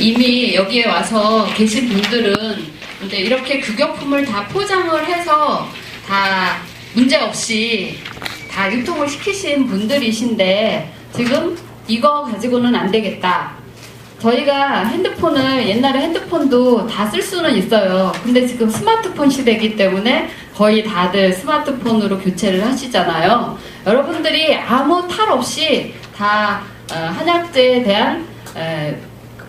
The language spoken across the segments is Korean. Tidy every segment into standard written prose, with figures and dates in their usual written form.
이미 여기에 와서 계신 분들은 이제 이렇게 규격품을 다 포장을 해서 다 문제없이 다 유통을 시키신 분들이신데 지금 이거 가지고는 안 되겠다. 저희가 핸드폰을 옛날에 핸드폰도 다 쓸 수는 있어요. 근데 지금 스마트폰 시대이기 때문에 거의 다들 스마트폰으로 교체를 하시잖아요. 여러분들이 아무 탈 없이 다 한약재에 대한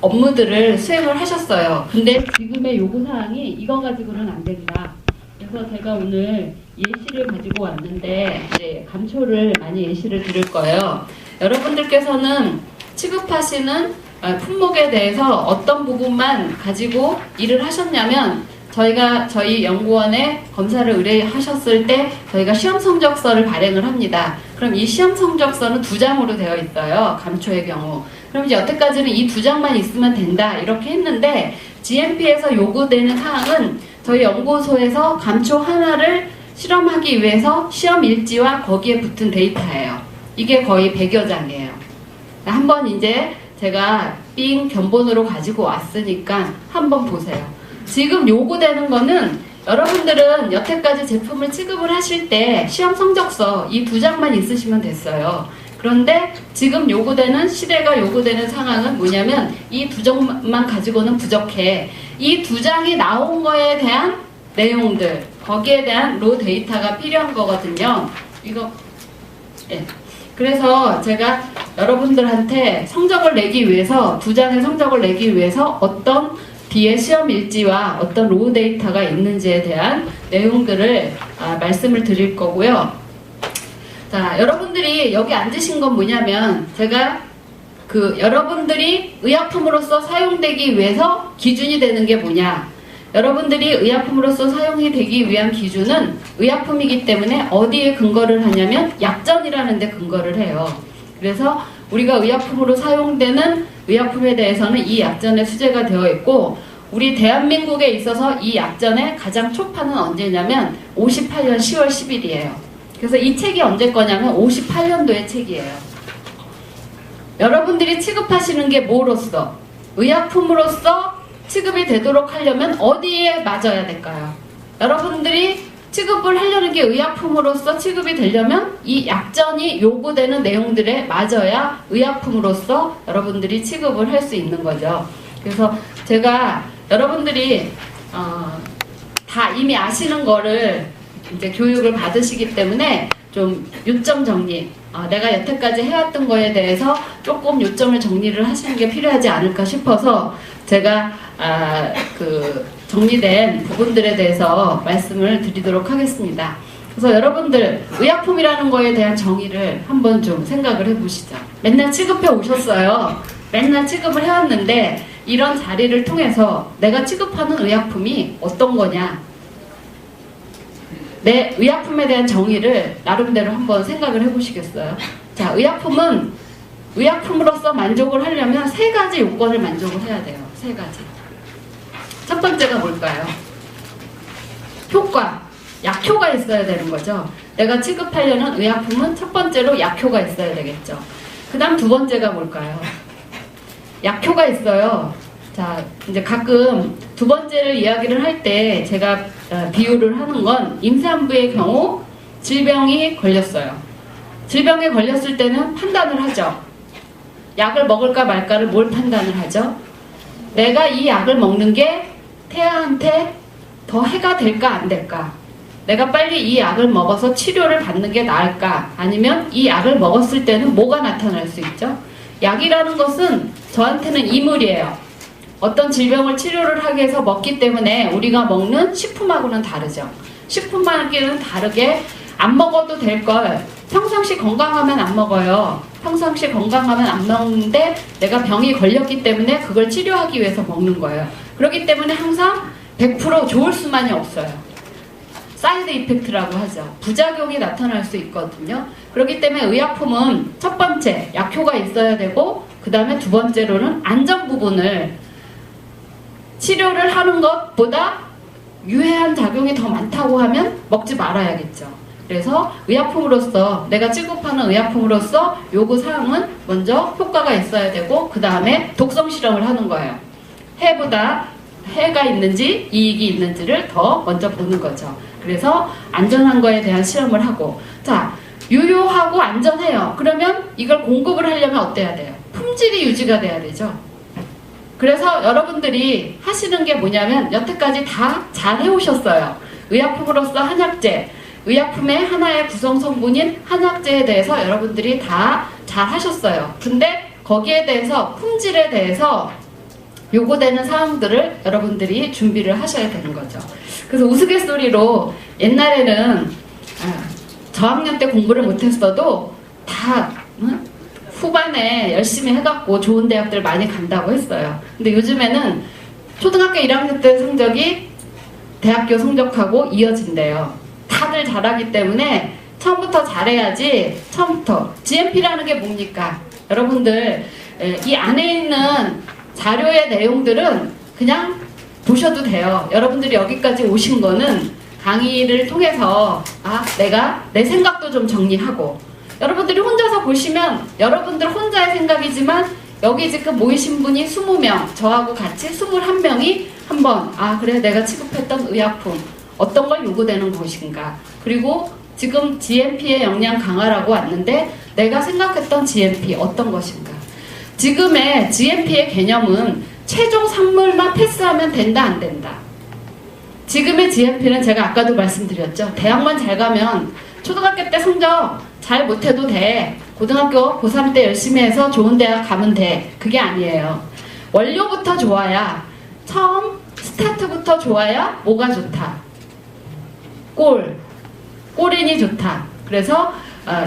업무들을 수행을 하셨어요. 근데 지금의 요구사항이 이거 가지고는 안 된다. 그래서 제가 오늘 예시를 가지고 왔는데 이제 감초를 많이 예시를 드릴 거예요. 여러분들께서는 취급하시는 품목에 대해서 어떤 부분만 가지고 일을 하셨냐면 저희 연구원에 검사를 의뢰하셨을 때 저희가 시험 성적서를 발행을 합니다. 그럼 이 시험 성적서는 2장으로 되어 있어요. 감초의 경우. 그럼 이제 여태까지는 이 2장만 있으면 된다 이렇게 했는데 GMP에서 요구되는 사항은 저희 연구소에서 감초 하나를 실험하기 위해서 시험 일지와 거기에 붙은 데이터예요. 이게 거의 100여 장이에요. 한번 이제 제가 삥 견본으로 가지고 왔으니까 한번 보세요. 지금 요구되는 거는 여러분들은 여태까지 제품을 취급을 하실 때 시험 성적서 이 2장만 있으시면 됐어요. 그런데 지금 요구되는 시대가 요구되는 상황은 뭐냐면 이 2장만 가지고는 부족해. 이 2장이 나온 거에 대한 내용들 거기에 대한 로 데이터가 필요한 거거든요. 이거 예. 그래서 제가 여러분들한테 성적을 내기 위해서 2장의 성적을 내기 위해서 어떤 뒤에 시험 일지와 어떤 로우 데이터가 있는지에 대한 내용들을 말씀을 드릴 거고요. 자, 여러분들이 여기 앉으신 건 뭐냐면 제가 여러분들이 의약품으로서 사용되기 위해서 기준이 되는 게 뭐냐? 여러분들이 의약품으로서 사용이 되기 위한 기준은 의약품이기 때문에 어디에 근거를 하냐면 약전이라는 데 근거를 해요. 그래서 우리가 의약품으로 사용되는 의약품에 대해서는 이 약전에 수재가 되어 있고 우리 대한민국에 있어서 이 약전의 가장 초판은 언제냐면 58년 10월 10일이에요. 그래서 이 책이 언제 거냐면 58년도의 책이에요. 여러분들이 취급하시는 게 뭐로서? 의약품으로서 취급이 되도록 하려면 어디에 맞아야 될까요? 여러분들이 취급을 하려는 게 의약품으로서 취급이 되려면 이 약전이 요구되는 내용들에 맞아야 의약품으로서 여러분들이 취급을 할 수 있는 거죠. 그래서 제가 여러분들이 다 이미 아시는 거를 이제 교육을 받으시기 때문에 좀 요점 정리, 내가 여태까지 해왔던 거에 대해서 조금 요점을 정리를 하시는 게 필요하지 않을까 싶어서 제가 정리된 부분들에 대해서 말씀을 드리도록 하겠습니다. 그래서 여러분들 의약품이라는 거에 대한 정의를 한번 좀 생각을 해보시죠. 맨날 취급해 오셨어요. 맨날 취급을 해왔는데 이런 자리를 통해서 내가 취급하는 의약품이 어떤 거냐, 내 의약품에 대한 정의를 나름대로 한번 생각을 해보시겠어요? 자, 의약품은 의약품으로서 만족을 하려면 3가지 요건을 만족을 해야 돼요. 3가지. 첫 번째가 뭘까요? 효과, 약효가 있어야 되는 거죠. 내가 취급하려는 의약품은 첫 번째로 약효가 있어야 되겠죠. 그 다음 2번째가 뭘까요? 약효가 있어요. 자, 이제 가끔 2번째를 이야기를 할 때 제가 비유를 하는 건 임산부의 경우 질병이 걸렸어요. 질병에 걸렸을 때는 판단을 하죠. 약을 먹을까 말까를 뭘 판단을 하죠? 내가 이 약을 먹는 게 태아한테 더 해가 될까 안 될까? 내가 빨리 이 약을 먹어서 치료를 받는 게 나을까? 아니면 이 약을 먹었을 때는 뭐가 나타날 수 있죠? 약이라는 것은 저한테는 이물이에요. 어떤 질병을 치료를 하기 위해서 먹기 때문에 우리가 먹는 식품하고는 다르죠. 식품하고는 다르게 안 먹어도 될 걸 평상시 건강하면 안 먹어요. 평상시 건강하면 안 먹는데 내가 병이 걸렸기 때문에 그걸 치료하기 위해서 먹는 거예요. 그렇기 때문에 항상 100% 좋을 수만이 없어요. 사이드 이펙트라고 하죠. 부작용이 나타날 수 있거든요. 그렇기 때문에 의약품은 첫 번째 약효가 있어야 되고 그 다음에 2번째로는 안전 부분을 치료를 하는 것보다 유해한 작용이 더 많다고 하면 먹지 말아야겠죠. 그래서 의약품으로서 내가 취급하는 의약품으로서 요구사항은 먼저 효과가 있어야 되고 그 다음에 독성 실험을 하는 거예요. 해보다 해가 있는지 이익이 있는지를 더 먼저 보는 거죠. 그래서 안전한 거에 대한 시험을 하고, 자, 유효하고 안전해요. 그러면 이걸 공급을 하려면 어때야 돼요? 품질이 유지가 돼야 되죠. 그래서 여러분들이 하시는 게 뭐냐면 여태까지 다 잘 해오셨어요. 의약품으로서 한약재, 의약품의 하나의 구성 성분인 한약재에 대해서 여러분들이 다 잘 하셨어요. 근데 거기에 대해서 품질에 대해서 요구되는 사항들을 여러분들이 준비를 하셔야 되는 거죠. 그래서 우스갯소리로 옛날에는 저학년 때 공부를 못했어도 다 후반에 열심히 해갖고 좋은 대학들 많이 간다고 했어요. 근데 요즘에는 초등학교 1학년 때 성적이 대학교 성적하고 이어진대요. 다들 잘하기 때문에 처음부터 잘해야지. 처음부터 GMP라는 게 뭡니까? 여러분들 이 안에 있는 자료의 내용들은 그냥 보셔도 돼요. 여러분들이 여기까지 오신 거는 강의를 통해서 내가 내 생각도 좀 정리하고, 여러분들이 혼자서 보시면 여러분들 혼자의 생각이지만 여기 지금 모이신 분이 20명, 저하고 같이 21명이 한번 그래 내가 취급했던 의약품 어떤 걸 요구되는 것인가, 그리고 지금 GMP의 역량 강화라고 왔는데 내가 생각했던 GMP 어떤 것인가. 지금의 GMP의 개념은 최종 산물만 패스하면 된다 안 된다. 지금의 GMP는 제가 아까도 말씀드렸죠. 대학만 잘 가면 초등학교 때 성적 잘 못해도 돼. 고등학교 고3 때 열심히 해서 좋은 대학 가면 돼. 그게 아니에요. 원료부터 좋아야, 처음 스타트부터 좋아야 뭐가 좋다. 꼴인이 좋다. 그래서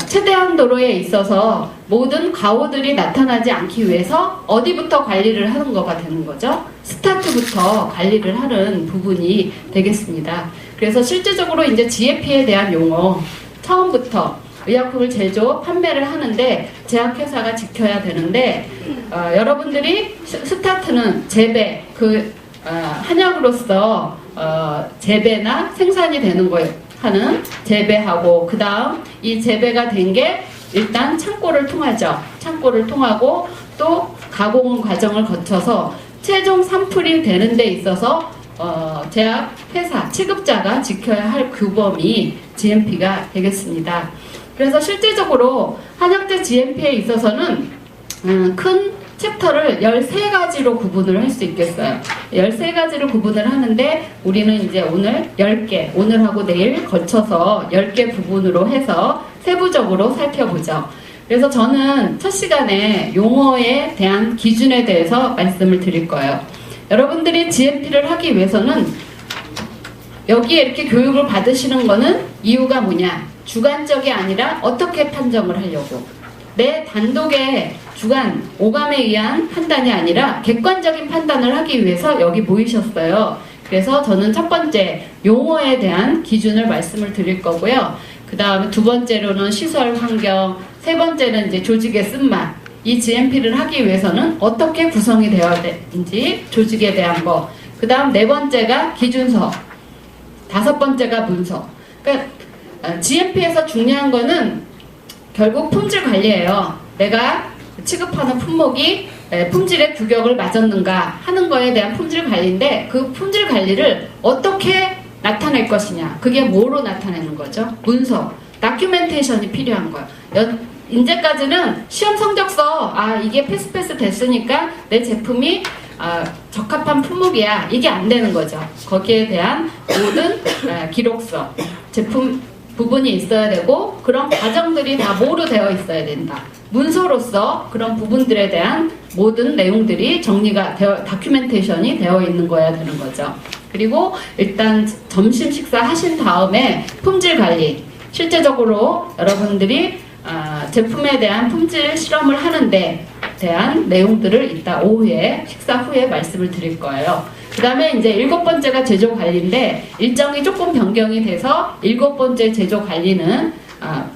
최대한 도로에 있어서 모든 과오들이 나타나지 않기 위해서 어디부터 관리를 하는 거가 되는 거죠? 스타트부터 관리를 하는 부분이 되겠습니다. 그래서 실질적으로 이제 GMP에 대한 용어, 처음부터 의약품을 제조, 판매를 하는데 제약회사가 지켜야 되는데, 여러분들이 스타트는 재배, 한약으로서 재배나 생산이 되는 거예요. 하는 재배하고, 그 다음 이 재배가 된 게 일단 창고를 통하죠. 창고를 통하고 또 가공 과정을 거쳐서 최종 산풀이 되는 데 있어서 제약회사, 취급자가 지켜야 할 규범이 GMP가 되겠습니다. 그래서 실질적으로 한약재 GMP에 있어서는 큰 챕터를 13가지로 구분을 할 수 있겠어요. 13가지로 구분을 하는데 우리는 이제 오늘 10개, 오늘하고 내일 거쳐서 10개 부분으로 해서 세부적으로 살펴보죠. 그래서 저는 첫 시간에 용어에 대한 기준에 대해서 말씀을 드릴 거예요. 여러분들이 GMP를 하기 위해서는 여기에 이렇게 교육을 받으시는 거는 이유가 뭐냐? 주관적이 아니라 어떻게 판정을 하려고. 내 단독의 주관, 오감에 의한 판단이 아니라 객관적인 판단을 하기 위해서 여기 모이셨어요. 그래서 저는 첫 번째 용어에 대한 기준을 말씀을 드릴 거고요. 그 다음에 두 번째로는 시설 환경, 세 번째는 이제 조직의 쓴맛. 이 GMP를 하기 위해서는 어떻게 구성이 되어야 되는지 조직에 대한 거. 그 다음 네 번째가 기준서. 다섯 번째가 문서. 그러니까 GMP에서 중요한 거는 결국 품질 관리예요. 내가 취급하는 품목이 품질의 규격을 맞았는가 하는 거에 대한 품질 관리인데, 그 품질 관리를 어떻게 나타낼 것이냐, 그게 뭐로 나타내는 거죠? 문서, 다큐멘테이션이 필요한 거예요. 이제까지는 시험 성적서, 이게 패스 됐으니까 내 제품이 적합한 품목이야, 이게 안 되는 거죠. 거기에 대한 모든 기록서, 제품 부분이 있어야 되고, 그런 과정들이 다 뭐로 되어 있어야 된다. 문서로서 그런 부분들에 대한 모든 내용들이 정리가 되어, 다큐멘테이션이 되어 있는 거야 되는 거죠. 그리고 일단 점심 식사 하신 다음에 품질 관리, 실제적으로 여러분들이 제품에 대한 품질 실험을 하는데 대한 내용들을 이따 오후에 식사 후에 말씀을 드릴 거예요. 그 다음에 이제 7번째가 제조 관리인데, 일정이 조금 변경이 돼서 7번째 제조 관리는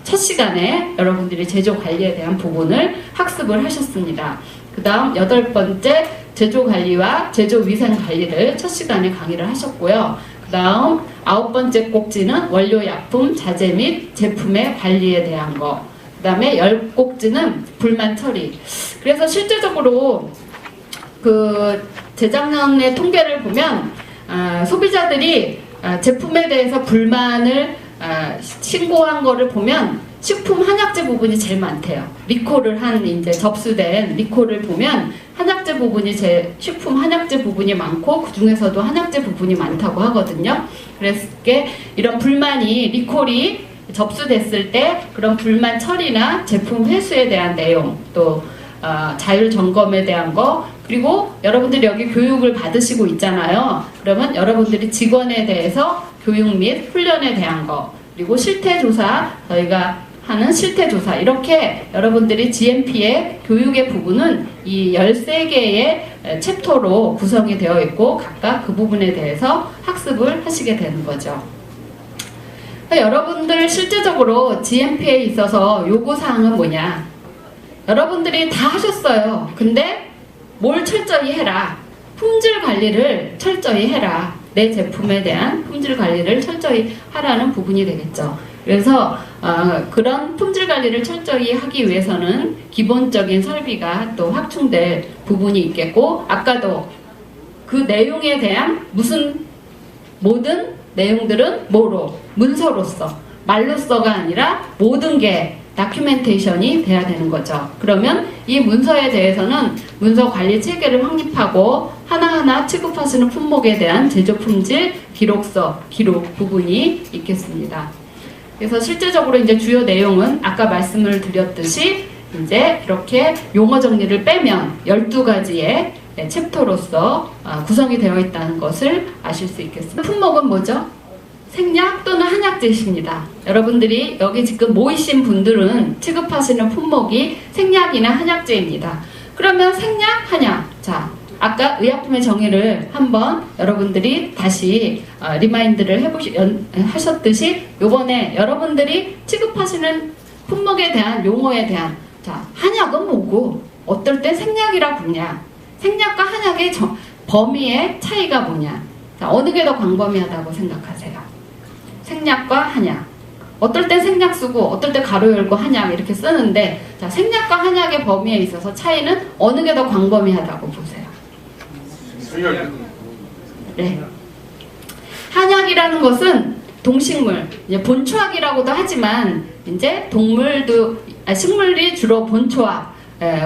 첫 시간에 여러분들이 제조 관리에 대한 부분을 학습을 하셨습니다. 그 다음 8번째 제조 관리와 제조 위생 관리를 첫 시간에 강의를 하셨고요. 그 다음 9번째 꼭지는 원료 약품 자재 및 제품의 관리에 대한 거. 그 다음에 10꼭지는 불만 처리. 그래서 실질적으로 재작년의 통계를 보면 소비자들이 제품에 대해서 불만을 신고한 거를 보면 식품 한약재 부분이 제일 많대요. 리콜을 한 이제 접수된 리콜을 보면 한약재 부분이 식품 한약재 부분이 많고 그 중에서도 한약재 부분이 많다고 하거든요. 그래서 이런 불만이 리콜이 접수됐을 때 그런 불만 처리나 제품 회수에 대한 내용 또 자율 점검에 대한 거 그리고 여러분들이 여기 교육을 받으시고 있잖아요. 그러면 여러분들이 직원에 대해서 교육 및 훈련에 대한 거 그리고 실태조사 저희가 하는 실태조사 이렇게 여러분들이 GMP의 교육의 부분은 이 13개의 챕터로 구성이 되어 있고 각각 그 부분에 대해서 학습을 하시게 되는 거죠. 여러분들 실제적으로 GMP에 있어서 요구사항은 뭐냐? 여러분들이 다 하셨어요. 근데 뭘 철저히 해라. 품질 관리를 철저히 해라. 내 제품에 대한 품질 관리를 철저히 하라는 부분이 되겠죠. 그래서 그런 품질 관리를 철저히 하기 위해서는 기본적인 설비가 또 확충될 부분이 있겠고 아까도 그 내용에 대한 모든 내용들은 뭐로? 문서로서 말로서가 아니라 모든 게 다큐멘테이션이 돼야 되는 거죠. 그러면 이 문서에 대해서는 문서 관리 체계를 확립하고 하나하나 취급하시는 품목에 대한 제조 품질 기록서, 기록 부분이 있겠습니다. 그래서 실제적으로 이제 주요 내용은 아까 말씀을 드렸듯이 이제 이렇게 용어 정리를 빼면 12가지의 챕터로서 구성이 되어 있다는 것을 아실 수 있겠습니다. 품목은 뭐죠? 생약 또는 한약재십니다. 여러분들이 여기 지금 모이신 분들은 취급하시는 품목이 생약이나 한약재입니다. 그러면 생약, 한약. 자, 아까 의약품의 정의를 한번 여러분들이 다시 리마인드를 하셨듯이 요번에 여러분들이 취급하시는 품목에 대한 용어에 대한 자, 한약은 뭐고 어떨 때 생약이라 부르냐 생약과 한약의 범위의 차이가 뭐냐 자, 어느 게 더 광범위하다고 생각하세요? 생약과 한약 어떨 때 생약 쓰고 어떨 때 가로 열고 한약 이렇게 쓰는데 자, 생약과 한약의 범위에 있어서 차이는 어느 게 더 광범위하다고 보세요? 네. 한약이라는 것은 동식물, 이제 본초학이라고도 하지만 이제 식물이 주로 본초학.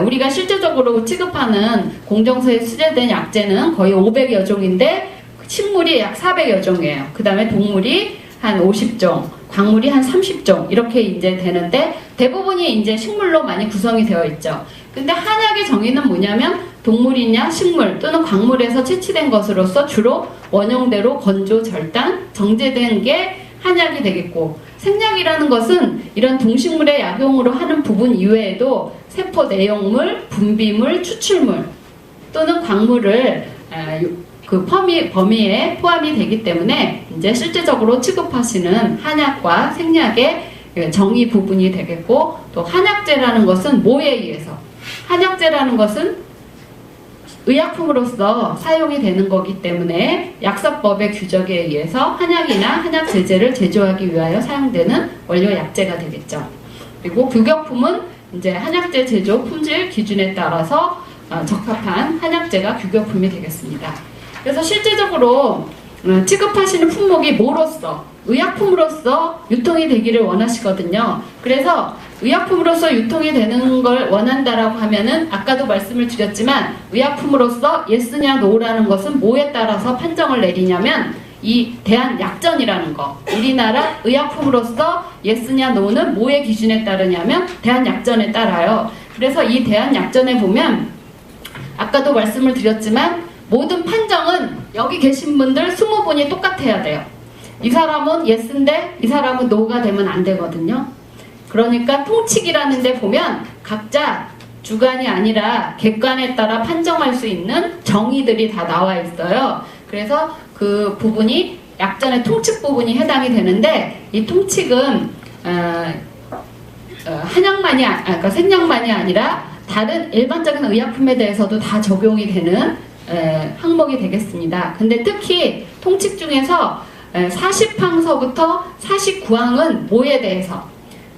우리가 실제적으로 취급하는 공정서에 수제된 약재는 거의 500여 종인데 식물이 약 400여 종이에요. 그 다음에 동물이 한 50종, 광물이 한 30종 이렇게 이제 되는데 대부분이 이제 식물로 많이 구성이 되어 있죠. 근데 한약의 정의는 뭐냐면 동물이냐 식물 또는 광물에서 채취된 것으로서 주로 원형대로 건조, 절단, 정제된 게 한약이 되겠고 생약이라는 것은 이런 동식물의 약용으로 하는 부분 이외에도 세포 내용물, 분비물, 추출물 또는 광물을 그 범위에 포함이 되기 때문에 이제 실제적으로 취급하시는 한약과 생약의 정의 부분이 되겠고 또 한약재라는 것은 뭐에 의해서 한약재라는 것은 의약품으로서 사용이 되는 거기 때문에 약사법의 규정에 의해서 한약이나 한약제제를 제조하기 위하여 사용되는 원료 약재가 되겠죠. 그리고 규격품은 이제 한약재 제조 품질 기준에 따라서 적합한 한약재가 규격품이 되겠습니다. 그래서 실제적으로 취급하시는 품목이 뭐로서 의약품으로서 유통이 되기를 원하시거든요. 그래서 의약품으로서 유통이 되는 걸 원한다라고 하면은 아까도 말씀을 드렸지만 의약품으로서 예스냐 노라는 것은 뭐에 따라서 판정을 내리냐면 이 대한약전이라는 거 우리나라 의약품으로서 예스냐 노는 뭐의 기준에 따르냐면 대한약전에 따라요. 그래서 이 대한약전에 보면 아까도 말씀을 드렸지만 모든 판정은 여기 계신 분들 20분이 똑같아야 돼요. 이 사람은 예스인데 이 사람은 노가 되면 안 되거든요. 그러니까 통칙이라는 데 보면 각자 주관이 아니라 객관에 따라 판정할 수 있는 정의들이 다 나와 있어요. 그래서 그 부분이 약전의 통칙 부분이 해당이 되는데 이 통칙은 한약만이 그러니까 생약만이 아니라 다른 일반적인 의약품에 대해서도 다 적용이 되는 항목이 되겠습니다. 근데 특히 통칙 중에서 40항서부터 49항은 뭐에 대해서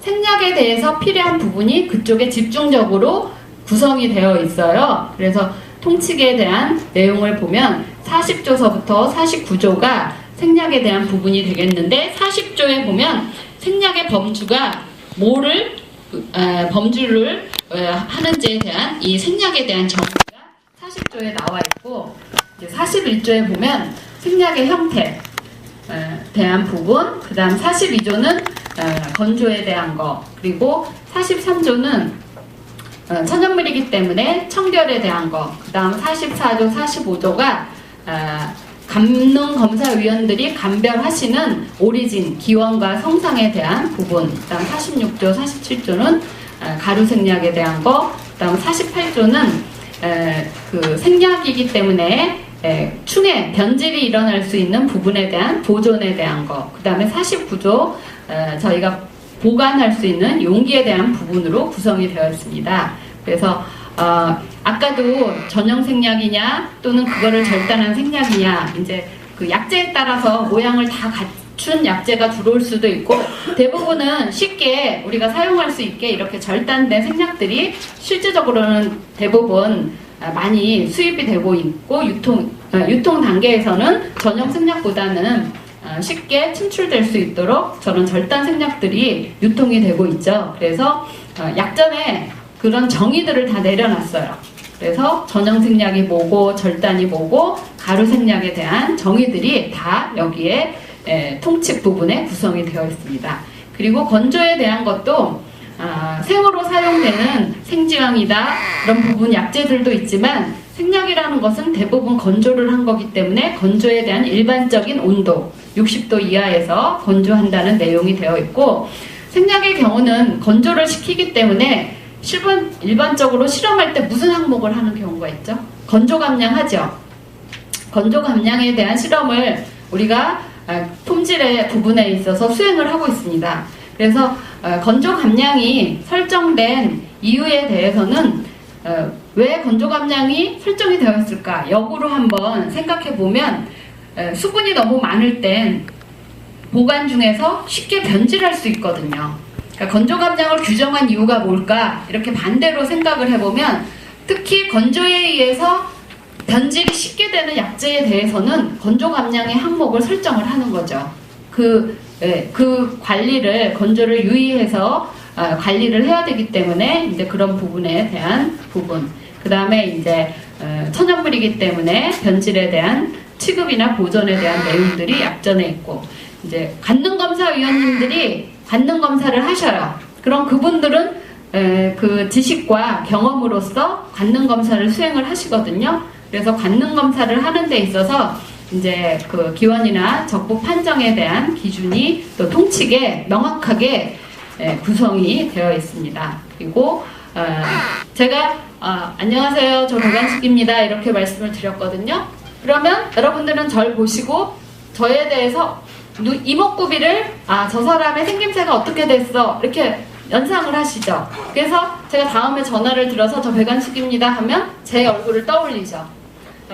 생약에 대해서 필요한 부분이 그쪽에 집중적으로 구성이 되어 있어요. 그래서 통칙에 대한 내용을 보면 40조서부터 49조가 생략에 대한 부분이 되겠는데 40조에 보면 생략의 범주가 뭐를 범주를 하는지에 대한 이 생략에 대한 정의가 40조에 나와 있고 41조에 보면 생략의 형태 대한 부분, 그 다음 42조는 건조에 대한 거, 그리고 43조는 천연물이기 때문에 청결에 대한 거, 그 다음 44조, 45조가 감능검사위원들이 감별하시는 오리진, 기원과 성상에 대한 부분, 그 다음 46조, 47조는 가루 생략에 대한 거, 그 다음 48조는 그 생략이기 때문에 충해, 변질이 일어날 수 있는 부분에 대한 보존에 대한 거, 그 다음에 49조 저희가 보관할 수 있는 용기에 대한 부분으로 구성이 되어 있습니다. 그래서 아까도 전형 생략이냐 또는 그거를 절단한 생략이냐, 이제 그 약재에 따라서 모양을 다 갖춘 약재가 들어올 수도 있고, 대부분은 쉽게 우리가 사용할 수 있게 이렇게 절단된 생략들이 실질적으로는 대부분 많이 수입이 되고 있고, 유통 단계에서는 전형 생략보다는 쉽게 침출될 수 있도록 저런 절단 생략들이 유통이 되고 있죠. 그래서 약전에 그런 정의들을 다 내려놨어요. 그래서 전형 생략이 뭐고 절단이 뭐고 가루 생략에 대한 정의들이 다 여기에 통칙 부분에 구성이 되어 있습니다. 그리고 건조에 대한 것도 생으로 사용되는 생지황이다 그런 부분 약재들도 있지만, 생략이라는 것은 대부분 건조를 한 거기 때문에 건조에 대한 일반적인 온도 60도 이하에서 건조한다는 내용이 되어 있고, 생략의 경우는 건조를 시키기 때문에 일반적으로 실험할 때 무슨 항목을 하는 경우가 있죠? 건조 감량하죠. 건조 감량에 대한 실험을 우리가 품질의 부분에 있어서 수행을 하고 있습니다. 그래서 건조 감량이 설정된 이유에 대해서는 왜 건조 감량이 설정이 되어 있을까? 역으로 한번 생각해 보면 수분이 너무 많을 땐 보관 중에서 쉽게 변질할 수 있거든요. 그러니까 건조 감량을 규정한 이유가 뭘까? 이렇게 반대로 생각을 해보면, 특히 건조에 의해서 변질이 쉽게 되는 약재에 대해서는 건조 감량의 항목을 설정을 하는 거죠. 그 관리를, 건조를 유의해서 관리를 해야 되기 때문에 이제 그런 부분에 대한 부분. 그 다음에 이제 천연물이기 때문에 변질에 대한 취급이나 보존에 대한 내용들이 약전에 있고, 이제 관능검사위원님들이 관능검사를 하셔요. 그럼 그분들은 그 지식과 경험으로서 관능검사를 수행을 하시거든요. 그래서 관능검사를 하는 데 있어서 이제 그 기원이나 적부 판정에 대한 기준이 또 통칙에 명확하게 구성이 되어 있습니다. 그리고 제가 안녕하세요, 저 배관식입니다 이렇게 말씀을 드렸거든요. 그러면 여러분들은 절 보시고 저에 대해서 이목구비를 저 사람의 생김새가 어떻게 됐어 이렇게 연상을 하시죠. 그래서 제가 다음에 전화를 들어서 저 배관식입니다 하면 제 얼굴을 떠올리죠.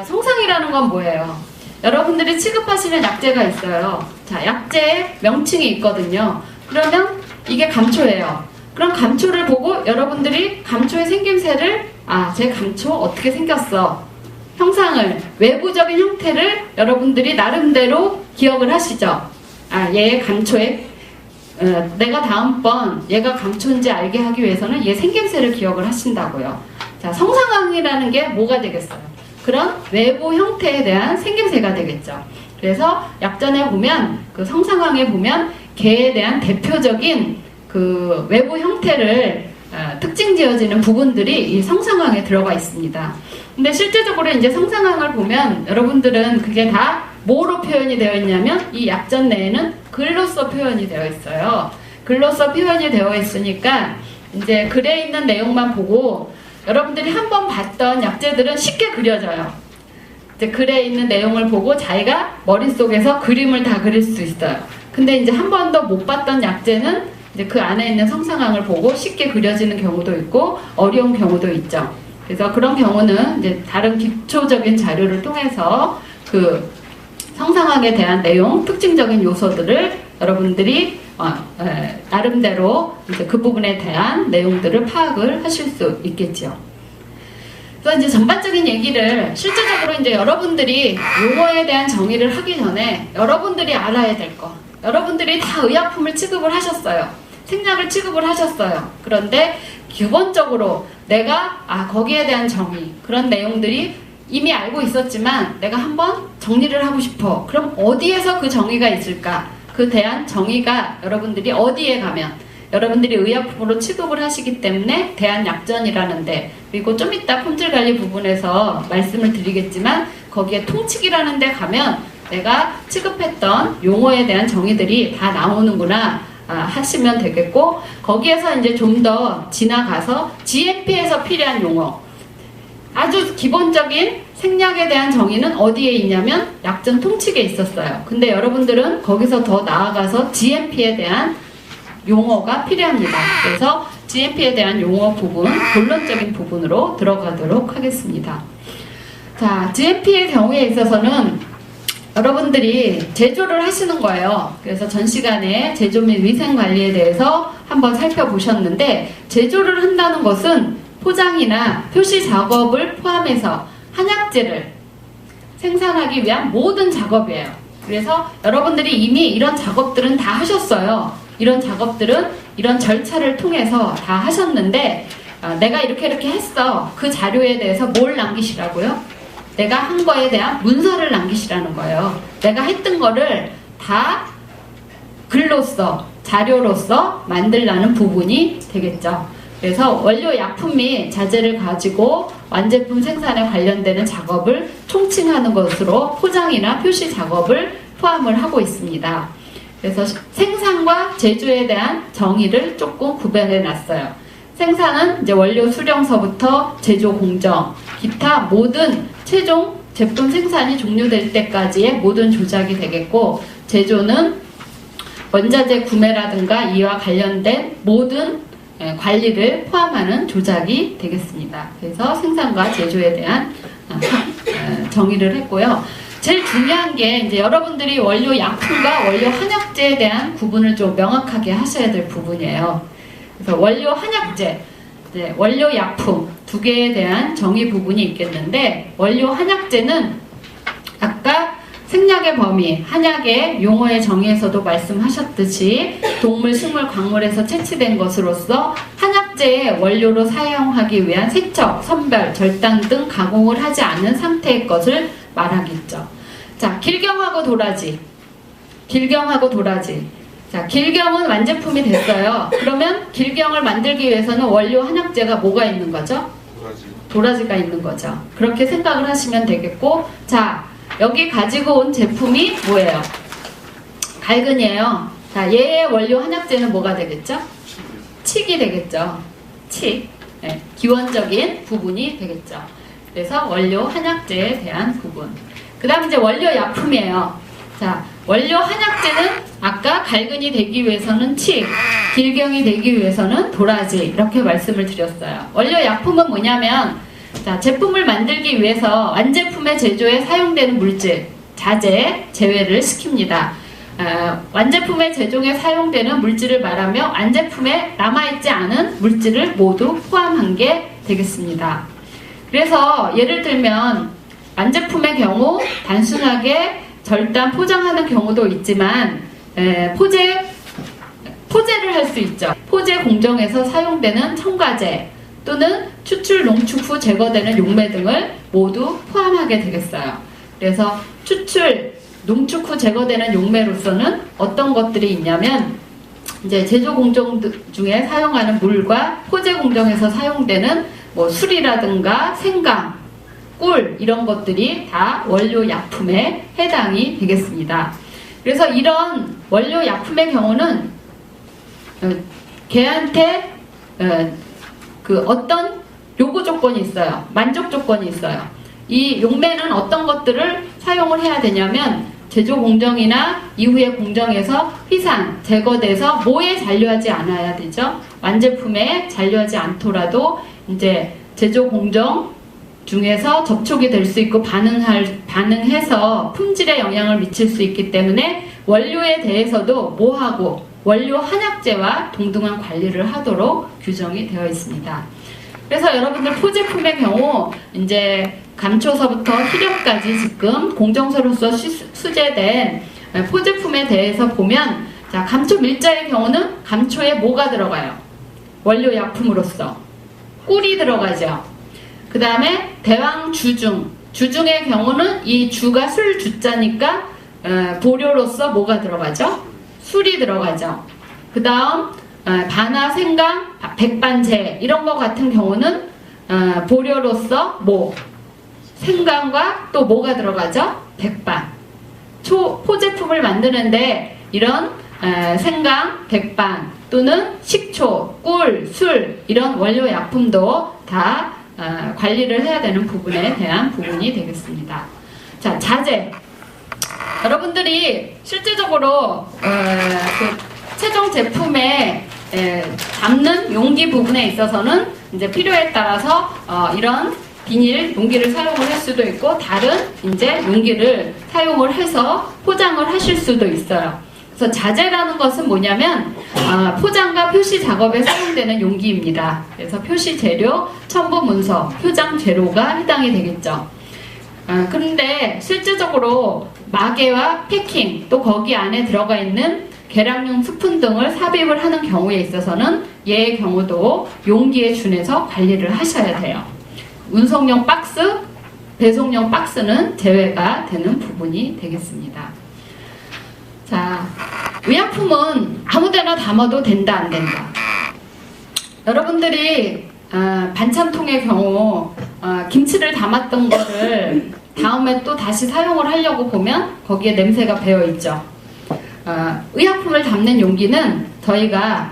성상이라는 건 뭐예요? 여러분들이 취급하시는 약재가 있어요. 자, 약재에 명칭이 있거든요. 그러면 이게 감초예요. 그럼 감초를 보고 여러분들이 감초의 생김새를 제 감초 어떻게 생겼어? 형상을, 외부적인 형태를 여러분들이 나름대로 기억을 하시죠. 얘 감초에 내가 다음번 얘가 감초인지 알게 하기 위해서는 얘 생김새를 기억을 하신다고요. 자, 성상황이라는 게 뭐가 되겠어요? 그런 외부 형태에 대한 생김새가 되겠죠. 그래서 약전에 보면 그 성상황에 보면 개에 대한 대표적인 그 외부 형태를 특징 지어지는 부분들이 이 성상황에 들어가 있습니다. 근데 실제적으로 이제 성상황을 보면 여러분들은 그게 다 뭐로 표현이 되어 있냐면 이 약전 내에는 글로써 표현이 되어 있어요. 글로써 표현이 되어 있으니까 이제 글에 있는 내용만 보고 여러분들이 한번 봤던 약재들은 쉽게 그려져요. 이제 글에 있는 내용을 보고 자기가 머릿속에서 그림을 다 그릴 수 있어요. 근데 이제 한 번도 못 봤던 약재는 이제 그 안에 있는 성상황을 보고 쉽게 그려지는 경우도 있고 어려운 경우도 있죠. 그래서 그런 경우는 이제 다른 기초적인 자료를 통해서 그 성상황에 대한 내용, 특징적인 요소들을 여러분들이 나름대로 이제 그 부분에 대한 내용들을 파악을 하실 수 있겠죠. 그래서 이제 전반적인 얘기를 실제적으로 이제 여러분들이 용어에 대한 정의를 하기 전에 여러분들이 알아야 될 거. 여러분들이 다 의약품을 취급을 하셨어요. 생약을 취급을 하셨어요. 그런데 기본적으로 내가 거기에 대한 정의, 그런 내용들이 이미 알고 있었지만 내가 한번 정리를 하고 싶어. 그럼 어디에서 그 정의가 있을까? 그 대한 정의가 여러분들이 어디에 가면 여러분들이 의약품으로 취급을 하시기 때문에 대한약전이라는데, 그리고 좀 이따 품질관리 부분에서 말씀을 드리겠지만 거기에 통칙이라는 데 가면 내가 취급했던 용어에 대한 정의들이 다 나오는구나 하시면 되겠고, 거기에서 이제 좀 더 지나가서 GMP에서 필요한 용어, 아주 기본적인 생약에 대한 정의는 어디에 있냐면 약전 통칙에 있었어요. 근데 여러분들은 거기서 더 나아가서 GMP에 대한 용어가 필요합니다. 그래서 GMP에 대한 용어 부분, 본론적인 부분으로 들어가도록 하겠습니다. 자, GMP의 경우에 있어서는 여러분들이 제조를 하시는 거예요. 그래서 전 시간에 제조 및 위생 관리에 대해서 한번 살펴보셨는데, 제조를 한다는 것은 포장이나 표시 작업을 포함해서 한약재를 생산하기 위한 모든 작업이에요. 그래서 여러분들이 이미 이런 작업들은 다 하셨어요. 이런 작업들은 이런 절차를 통해서 다 하셨는데, 내가 이렇게 했어. 그 자료에 대해서 뭘 남기시라고요? 내가 한 거에 대한 문서를 남기시라는 거예요. 내가 했던 거를 다 글로써, 자료로서 만들라는 부분이 되겠죠. 그래서 원료 약품 및 자재를 가지고 완제품 생산에 관련되는 작업을 총칭하는 것으로 포장이나 표시 작업을 포함을 하고 있습니다. 그래서 생산과 제조에 대한 정의를 조금 구별해 놨어요. 생산은 이제 원료 수령서부터 제조 공정, 기타 모든 최종 제품 생산이 종료될 때까지의 모든 조작이 되겠고, 제조는 원자재 구매라든가 이와 관련된 모든 관리를 포함하는 조작이 되겠습니다. 그래서 생산과 제조에 대한 정의를 했고요. 제일 중요한 게 이제 여러분들이 원료 약품과 원료 한약재에 대한 구분을 좀 명확하게 하셔야 될 부분이에요. 그래서 원료 한약재, 원료 약품 두 개에 대한 정의 부분이 있겠는데, 원료 한약재는 아까 생약의 범위, 한약의 용어의 정의에서도 말씀하셨듯이 동물, 식물, 광물에서 채취된 것으로서 한약재의 원료로 사용하기 위한 세척, 선별, 절단 등 가공을 하지 않은 상태의 것을 말하겠죠. 자, 길경하고 도라지. 길경하고 도라지. 자, 길경은 완제품이 됐어요. 그러면 길경을 만들기 위해서는 원료 한약재가 뭐가 있는 거죠? 도라지가 있는 거죠. 그렇게 생각을 하시면 되겠고, 자, 여기 가지고 온 제품이 뭐예요? 갈근이에요. 자, 얘의 원료 한약재는 뭐가 되겠죠? 칡이 되겠죠. 칡. 네, 기원적인 부분이 되겠죠. 그래서 원료 한약재에 대한 부분. 그 다음 이제 원료 약품이에요. 자, 원료 한약재는 아까 갈근이 되기 위해서는 칡, 길경이 되기 위해서는 도라지, 이렇게 말씀을 드렸어요. 원료 약품은 뭐냐면, 자, 제품을 만들기 위해서 완제품의 제조에 사용되는 물질, 자재, 제외를 시킵니다. 완제품의 제조에 사용되는 물질을 말하며 완제품에 남아있지 않은 물질을 모두 포함한 게 되겠습니다. 그래서 예를 들면 완제품의 경우 단순하게 절단 포장하는 경우도 있지만 포제를 할 수 있죠. 포제 공정에서 사용되는 첨가제 또는 추출, 농축 후 제거되는 용매 등을 모두 포함하게 되겠어요. 그래서 추출, 농축 후 제거되는 용매로서는 어떤 것들이 있냐면, 이제 제조 공정 중에 사용하는 물과 포제 공정에서 사용되는 뭐 술이라든가 생강, 꿀, 이런 것들이 다 원료 약품에 해당이 되겠습니다. 그래서 이런 원료 약품의 경우는 걔한테 어떤 요구 조건이 있어요. 만족 조건이 있어요. 이 용매는 어떤 것들을 사용을 해야 되냐면, 제조 공정이나 이후의 공정에서 휘산, 제거돼서 모에 잔류하지 않아야 되죠. 완제품에 잔류하지 않더라도 이제 제조 공정 중에서 접촉이 될 수 있고 반응해서 품질에 영향을 미칠 수 있기 때문에 원료에 대해서도 뭐하고 원료 한약재와 동등한 관리를 하도록 규정이 되어 있습니다. 그래서 여러분들 포제품의 경우 이제 감초서부터 희력까지 지금 공정서로서 수제된 포제품에 대해서 보면, 자, 감초 밀자의 경우는 감초에 뭐가 들어가요? 원료 약품으로서 꿀이 들어가죠. 그 다음에 대왕 주중의 경우는 이 주가 술 주자니까 보료로서 뭐가 들어가죠? 술이 들어가죠. 그 다음 반화, 생강, 백반제 이런 거 같은 경우는 보료로서 뭐 생강과 또 뭐가 들어가죠? 백반. 포제품을 만드는데 이런 생강, 백반 또는 식초, 꿀, 술 이런 원료 약품도 다 관리를 해야 되는 부분에 대한 부분이 되겠습니다. 자, 자재. 여러분들이 실제적으로 그 최종 제품에 담는 용기 부분에 있어서는 이제 필요에 따라서 이런 비닐 용기를 사용을 할 수도 있고 다른 이제 용기를 사용을 해서 포장을 하실 수도 있어요. 그래서 자재라는 것은 뭐냐면 포장과 표시 작업에 사용되는 용기입니다. 그래서 표시 재료, 첨부 문서, 표장 재료가 해당이 되겠죠. 그런데 실제적으로 마개와 패킹 또 거기 안에 들어가 있는 계량용 스푼 등을 삽입을 하는 경우에 있어서는 얘의 경우도 용기에 준해서 관리를 하셔야 돼요. 운송용 박스, 배송용 박스는 제외가 되는 부분이 되겠습니다. 자, 의약품은 아무데나 담아도 된다 안 된다. 여러분들이 반찬통의 경우 김치를 담았던 거를 다음에 또 다시 사용을 하려고 보면 거기에 냄새가 배어있죠. 의약품을 담는 용기는 저희가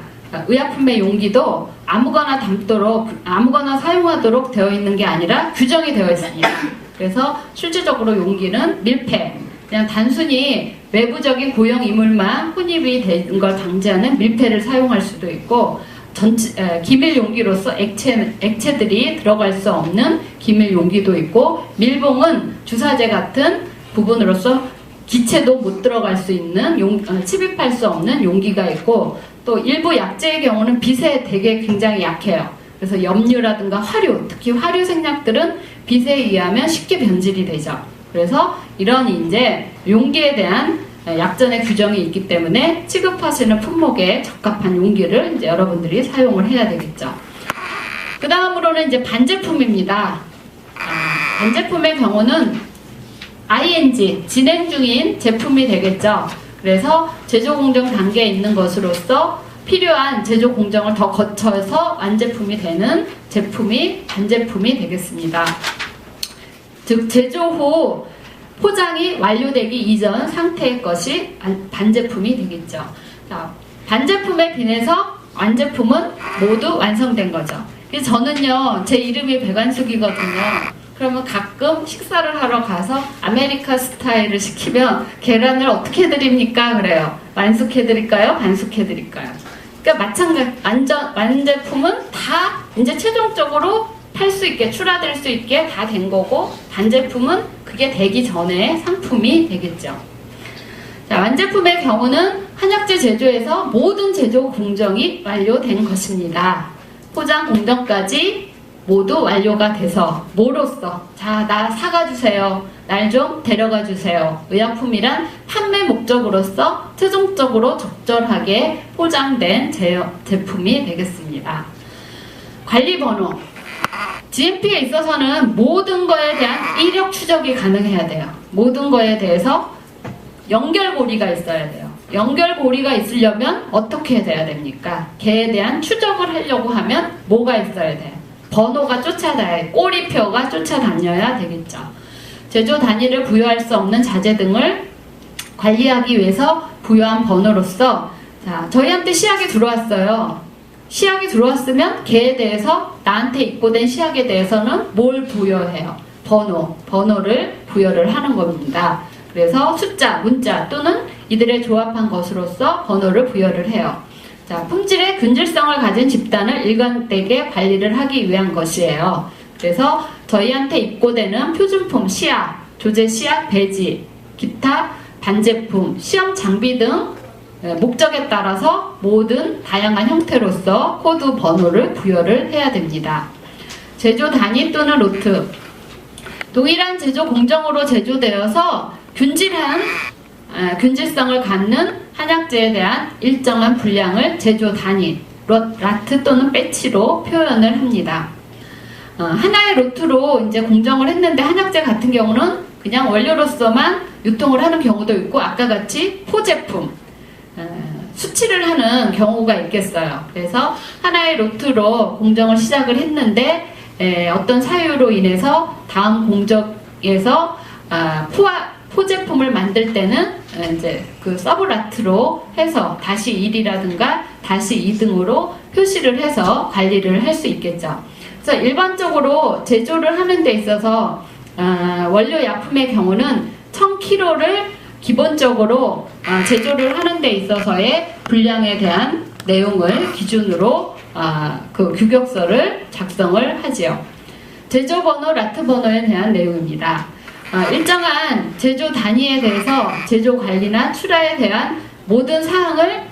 의약품의 용기도 아무거나 담도록 아무거나 사용하도록 되어 있는 게 아니라 규정이 되어 있습니다. 그래서 실질적으로 용기는 밀폐, 그냥 단순히 외부적인 고형 이물만 혼입이 된 걸 방지하는 밀폐를 사용할 수도 있고, 기밀 용기로서 액체들이 들어갈 수 없는 기밀 용기도 있고, 밀봉은 주사제 같은 부분으로서 기체도 못 들어갈 수 있는 침입할 수 없는 용기가 있고, 또 일부 약재의 경우는 빛에 되게 굉장히 약해요. 그래서 염류라든가 화류, 특히 화류 생약들은 빛에 의하면 쉽게 변질이 되죠. 그래서 이런 이제 용기에 대한 약전의 규정이 있기 때문에 취급하시는 품목에 적합한 용기를 이제 여러분들이 사용을 해야 되겠죠. 그 다음으로는 이제 반제품입니다. 반제품의 경우는 ING, 진행 중인 제품이 되겠죠. 그래서 제조 공정 단계에 있는 것으로서 필요한 제조 공정을 더 거쳐서 완제품이 되는 제품이 반제품이 되겠습니다. 즉 제조 후 포장이 완료되기 이전 상태의 것이 반제품이 되겠죠. 자, 반제품에 비해서 완제품은 모두 완성된 거죠. 그래서 저는요, 제 이름이 백완숙이거든요. 그러면 가끔 식사를 하러 가서 아메리카 스타일을 시키면 계란을 어떻게 해드립니까? 그래요. 완숙해드릴까요? 반숙해드릴까요? 그러니까 마찬가지, 완제품은 다 이제 최종적으로 팔 수 있게, 출하될 수 있게 다 된 거고, 반제품은 그게 되기 전에 상품이 되겠죠. 자, 완제품의 경우는 한약재 제조에서 모든 제조 공정이 완료된 것입니다. 포장 공정까지 모두 완료가 돼서 뭐로써, 자, 나 사가 주세요, 날 좀 데려가 주세요, 의약품이란 판매 목적으로서 최종적으로 적절하게 포장된 제품이 되겠습니다. 관리번호, GMP에 있어서는 모든 거에 대한 이력 추적이 가능해야 돼요. 모든 거에 대해서 연결고리가 있어야 돼요. 연결고리가 있으려면 어떻게 돼야 됩니까? 걔에 대한 추적을 하려고 하면 뭐가 있어야 돼요? 번호가 쫓아다녀야, 꼬리표가 쫓아다녀야 되겠죠. 제조 단위를 부여할 수 없는 자재 등을 관리하기 위해서 부여한 번호로서, 자, 저희한테 시약이 들어왔어요. 시약이 들어왔으면 걔에 대해서, 나한테 입고된 시약에 대해서는 뭘 부여해요? 번호를 부여를 하는 겁니다. 그래서 숫자, 문자 또는 이들의 조합한 것으로서 번호를 부여를 해요. 자, 품질의 균질성을 가진 집단을 일관되게 관리를 하기 위한 것이에요. 그래서 저희한테 입고되는 표준품, 시약, 조제 시약, 배지, 기타 반제품, 시험 장비 등 목적에 따라서 모든 다양한 형태로서 코드 번호를 부여를 해야 됩니다. 제조 단위 또는 로트. 동일한 제조 공정으로 제조되어서 균질성을 갖는 한약재에 대한 일정한 분량을 제조 단위, 라트 또는 배치로 표현을 합니다. 하나의 로트로 이제 공정을 했는데 한약재 같은 경우는 그냥 원료로서만 유통을 하는 경우도 있고, 아까 같이 포제품, 수치를 하는 경우가 있겠어요. 그래서 하나의 로트로 공정을 시작을 했는데 어떤 사유로 인해서 다음 공정에서 포제품을 만들 때는 이제 그 서브라트로 해서 다시 1이라든가 다시 2등으로 표시를 해서 관리를 할 수 있겠죠. 그래서 일반적으로 제조를 하는 데 있어서 원료 약품의 경우는 1000kg를 기본적으로 제조를 하는 데 있어서의 분량에 대한 내용을 기준으로 그 규격서를 작성을 하지요. 제조 번호, 라트 번호에 대한 내용입니다. 일정한 제조 단위에 대해서 제조 관리나 출하에 대한 모든 사항을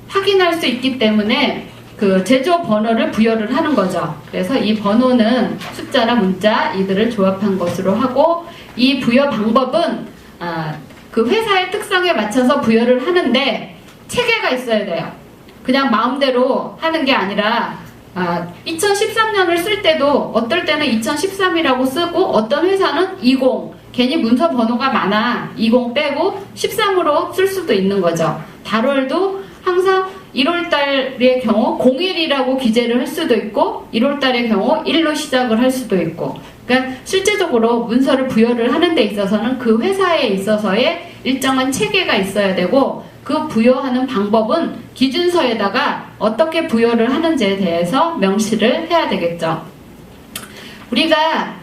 확인할 수 있기 때문에 그 제조 번호를 부여를 하는 거죠. 그래서 이 번호는 숫자나 문자 이들을 조합한 것으로 하고, 이 부여 방법은 그 회사의 특성에 맞춰서 부여를 하는데 체계가 있어야 돼요. 그냥 마음대로 하는 게 아니라 2013년을 쓸 때도 어떨 때는 2013이라고 쓰고, 어떤 회사는 20, 괜히 문서 번호가 많아 20 빼고 13으로 쓸 수도 있는 거죠. 달월도 항상 1월달의 경우 01이라고 기재를 할 수도 있고, 1월달의 경우 1로 시작을 할 수도 있고, 그러니까 실제적으로 문서를 부여를 하는 데 있어서는 그 회사에 있어서의 일정한 체계가 있어야 되고, 그 부여하는 방법은 기준서에다가 어떻게 부여를 하는지에 대해서 명시를 해야 되겠죠. 우리가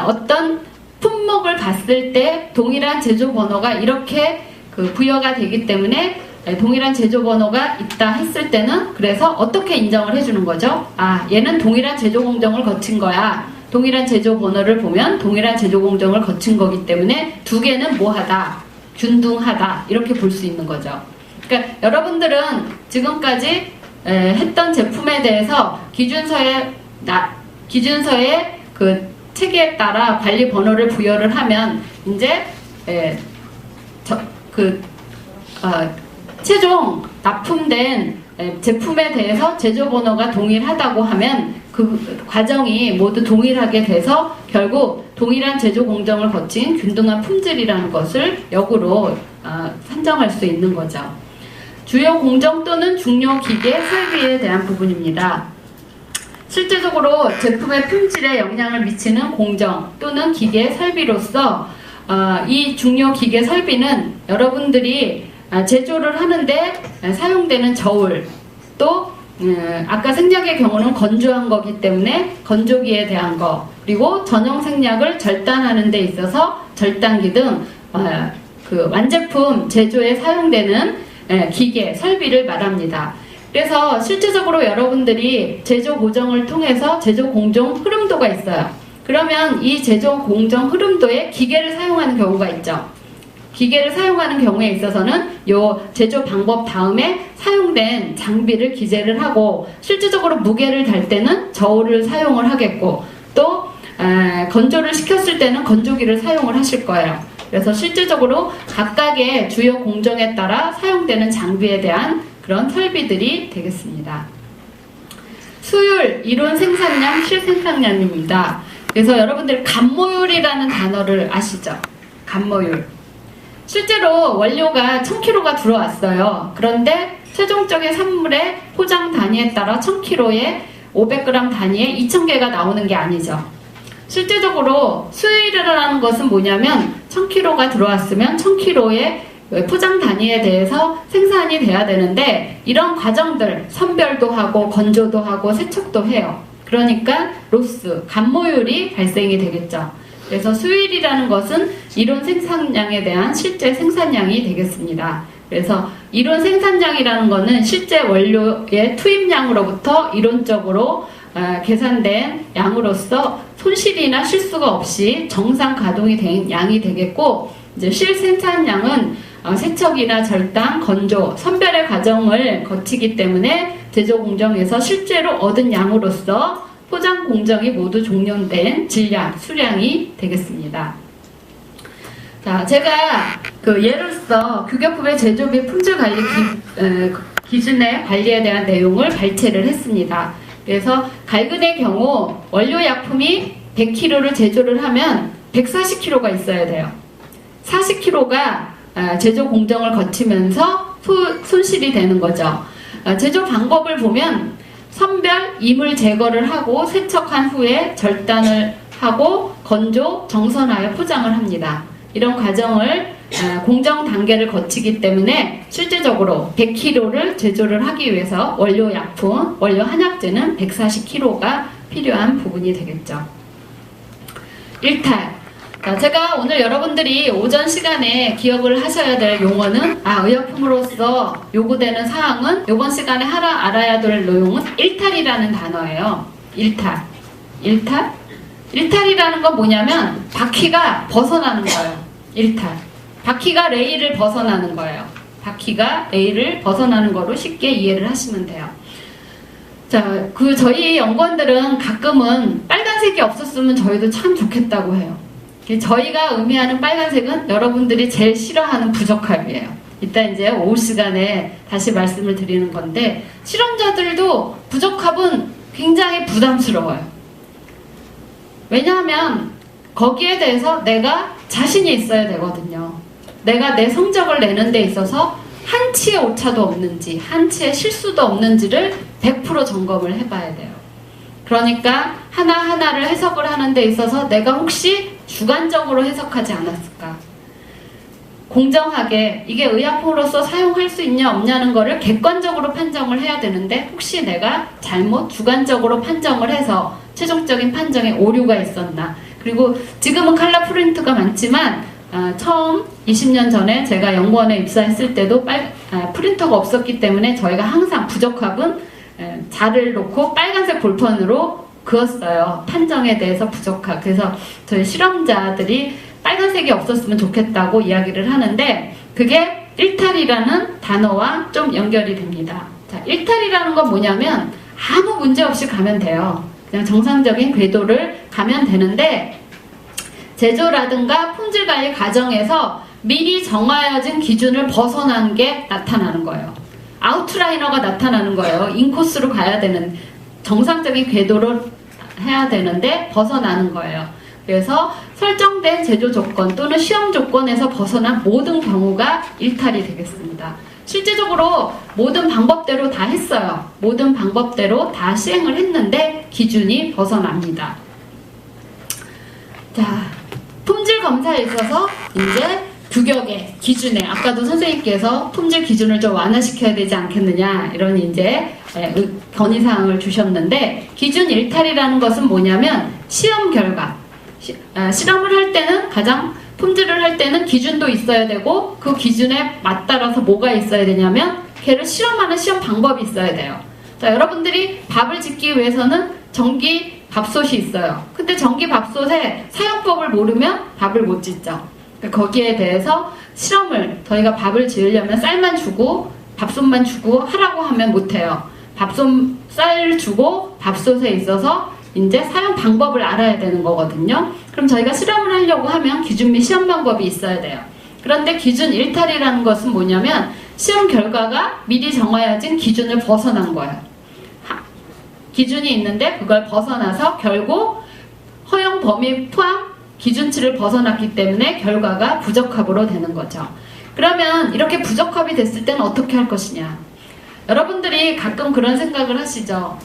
어떤 품목을 봤을 때 동일한 제조 번호가 이렇게 그 부여가 되기 때문에 동일한 제조 번호가 있다 했을 때는 그래서 어떻게 인정을 해주는 거죠? 얘는 동일한 제조 공정을 거친 거야. 동일한 제조 번호를 보면 동일한 제조 공정을 거친 거기 때문에 두 개는 뭐하다, 균등하다, 이렇게 볼 수 있는 거죠. 그러니까 여러분들은 지금까지 했던 제품에 대해서 기준서의 그 체계에 따라 관리 번호를 부여를 하면 이제 최종 납품된 제품에 대해서 제조 번호가 동일하다고 하면 그 과정이 모두 동일하게 돼서 결국 동일한 제조 공정을 거친 균등한 품질이라는 것을 역으로 산정할 수 있는 거죠. 주요 공정 또는 중요 기계 설비에 대한 부분입니다. 실제적으로 제품의 품질에 영향을 미치는 공정 또는 기계 설비로서 이 중요 기계 설비는 여러분들이 제조를 하는데 사용되는 저울, 또 아까 생략의 경우는 건조한 거기 때문에 건조기에 대한 거, 그리고 전용 생략을 절단하는 데 있어서 절단기 등 그 완제품 제조에 사용되는 기계, 설비를 말합니다. 그래서 실제적으로 여러분들이 제조 고정을 통해서 제조 공정 흐름도가 있어요. 그러면 이 제조 공정 흐름도에 기계를 사용하는 경우가 있죠. 기계를 사용하는 경우에 있어서는 요 제조 방법 다음에 사용된 장비를 기재를 하고, 실질적으로 무게를 달 때는 저울을 사용을 하겠고, 또 건조를 시켰을 때는 건조기를 사용을 하실 거예요. 그래서 실질적으로 각각의 주요 공정에 따라 사용되는 장비에 대한 그런 설비들이 되겠습니다. 수율, 이론 생산량, 실생산량입니다. 그래서 여러분들 감모율이라는 단어를 아시죠? 감모율. 실제로 원료가 1000kg가 들어왔어요. 그런데 최종적인 산물의 포장 단위에 따라 1000kg에 500g 단위에 2000개가 나오는 게 아니죠. 실제적으로 수율이라는 것은 뭐냐면 1000kg가 들어왔으면 1000kg의 포장 단위에 대해서 생산이 돼야 되는데, 이런 과정들 선별도 하고 건조도 하고 세척도 해요. 그러니까 로스, 감모율이 발생이 되겠죠. 그래서 수율이라는 것은 이론 생산량에 대한 실제 생산량이 되겠습니다. 그래서 이론 생산량이라는 것은 실제 원료의 투입량으로부터 이론적으로 계산된 양으로서 손실이나 실수가 없이 정상 가동이 된 양이 되겠고, 이제 실생산량은 세척이나 절단, 건조, 선별의 과정을 거치기 때문에 제조 공정에서 실제로 얻은 양으로서 포장 공정이 모두 종료된 질량, 수량이 되겠습니다. 자, 제가 예로서 규격품의 제조 및 품질 관리 기준의 관리에 대한 내용을 발췌를 했습니다. 그래서 갈근의 경우 원료 약품이 100kg를 제조를 하면 140kg가 있어야 돼요. 40kg가 제조 공정을 거치면서 손실이 되는 거죠. 제조 방법을 보면 선별, 이물 제거를 하고 세척한 후에 절단을 하고 건조, 정선하여 포장을 합니다. 이런 과정을 공정 단계를 거치기 때문에 실제적으로 100kg를 제조를 하기 위해서 원료 약품, 원료 한약재는 140kg가 필요한 부분이 되겠죠. 일탈. 제가 오늘 여러분들이 오전 시간에 기억을 하셔야 될 용어는 의약품으로서 요구되는 사항은 이번 시간에 알아야 될 내용은 일탈이라는 단어예요. 일탈. 일탈이라는 건 뭐냐면 바퀴가 벗어나는 거예요. 일탈. 바퀴가 레일을 벗어나는 거예요. 바퀴가 레일을 벗어나는 거로 쉽게 이해를 하시면 돼요. 자, 저희 연구원들은 가끔은 빨간색이 없었으면 저희도 참 좋겠다고 해요. 저희가 의미하는 빨간색은 여러분들이 제일 싫어하는 부적합이에요. 이따 이제 오후 시간에 다시 말씀을 드리는 건데, 실험자들도 부적합은 굉장히 부담스러워요. 왜냐하면 거기에 대해서 내가 자신이 있어야 되거든요. 내가 내 성적을 내는 데 있어서 한치의 오차도 없는지, 한치의 실수도 없는지를 100% 점검을 해봐야 돼요. 그러니까 하나하나를 해석을 하는 데 있어서 내가 혹시 주관적으로 해석하지 않았을까? 공정하게 이게 의약품으로서 사용할 수 있냐 없냐는 거를 객관적으로 판정을 해야 되는데, 혹시 내가 잘못 주관적으로 판정을 해서 최종적인 판정에 오류가 있었나? 그리고 지금은 컬러 프린트가 많지만 처음 20년 전에 제가 연구원에 입사했을 때도 프린터가 없었기 때문에 저희가 항상 부적합은 자를 놓고 빨간색 볼펜으로 그었어요. 판정에 대해서 부적합. 그래서 저희 실험자들이 빨간색이 없었으면 좋겠다고 이야기를 하는데, 그게 일탈이라는 단어와 좀 연결이 됩니다. 자, 일탈이라는 건 뭐냐면 아무 문제 없이 가면 돼요. 그냥 정상적인 궤도를 가면 되는데, 제조라든가 품질관리 과정에서 미리 정하여진 기준을 벗어난 게 나타나는 거예요. 아웃라이너가 나타나는 거예요. 인코스로 가야 되는, 정상적인 궤도로 해야 되는데 벗어나는 거예요. 그래서 설정된 제조 조건 또는 시험 조건에서 벗어난 모든 경우가 일탈이 되겠습니다. 실제적으로 모든 방법대로 다 했어요. 모든 방법대로 다 시행을 했는데 기준이 벗어납니다. 자, 품질 검사에 있어서 이제 규격의 기준에, 아까도 선생님께서 품질 기준을 좀 완화시켜야 되지 않겠느냐, 이런 이제 건의사항을 주셨는데, 기준 일탈이라는 것은 뭐냐면 시험 결과, 실험을 할 때는 품질을 할 때는 기준도 있어야 되고, 그 기준에 맞따라서 뭐가 있어야 되냐면 걔를 실험하는 시험 방법이 있어야 돼요. 자, 여러분들이 밥을 짓기 위해서는 전기 밥솥이 있어요. 근데 전기 밥솥의 사용법을 모르면 밥을 못 짓죠. 거기에 대해서 실험을, 저희가 밥을 지으려면 쌀만 주고 밥솥만 주고 하라고 하면 못해요. 쌀 주고 밥솥에 있어서 이제 사용 방법을 알아야 되는 거거든요. 그럼 저희가 실험을 하려고 하면 기준 및 시험 방법이 있어야 돼요. 그런데 기준 일탈이라는 것은 뭐냐면 시험 결과가 미리 정하여진 기준을 벗어난 거예요. 기준이 있는데 그걸 벗어나서 결국 허용 범위 포함 기준치를 벗어났기 때문에 결과가 부적합으로 되는 거죠. 그러면 이렇게 부적합이 됐을 때는 어떻게 할 것이냐? 여러분들이 가끔 그런 생각을 하시죠.